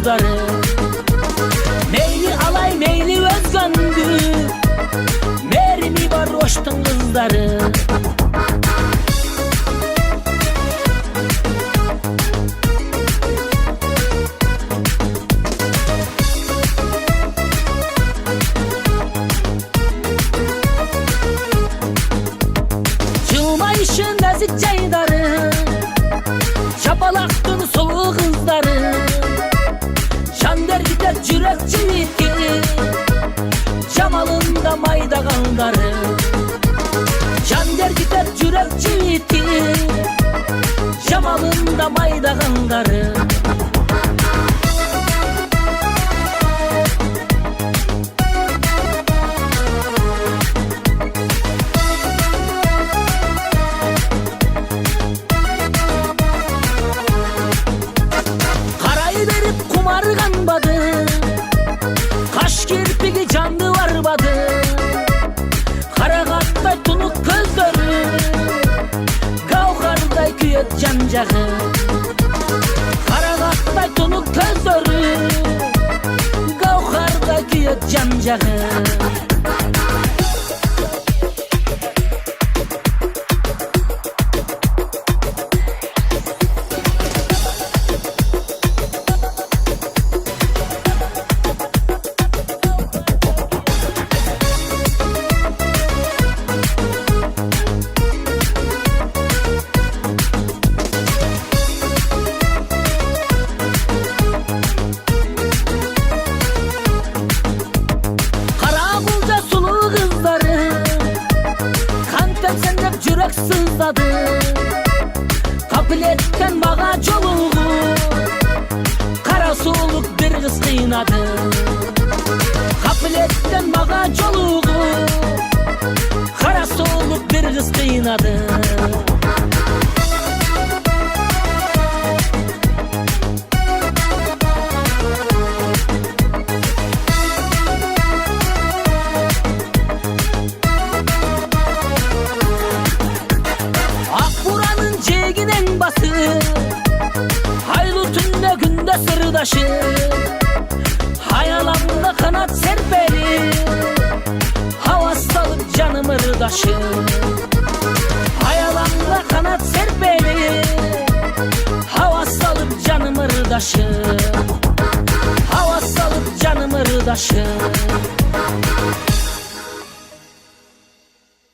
kızları. Meyli alay meyli özgöndü, merimi var hoştun kızları. Çılmayışın nazik ceydarı, çapalaktın solu kızları. Şander gider cürekçi yitki, Cemal'ında mayda kanları. Şander gider cürekçi yitki, Cemal'ında mayda kanları. Kumargan badı, kaş kirpigi canlı var badı. Karagattay tunuk gözleri, Gavharday küyet cancağı. Karagattay tunuk gözleri, Gavharday küyet cancağı. Cürek sızladı, kapiletten bağa çoluğu, kara soğuluk bir kız kıynadı. Kapiletten bağa çoluğu, kara soğuluk bir kız kıynadı. Haylı tünde günde sırdaşı, hayalamda kanat serperi, hava salıp canım ırdaşı. Hayalamda kanat serperi, hava salıp canım ırdaşı. Hava salıp canım ırdaşı.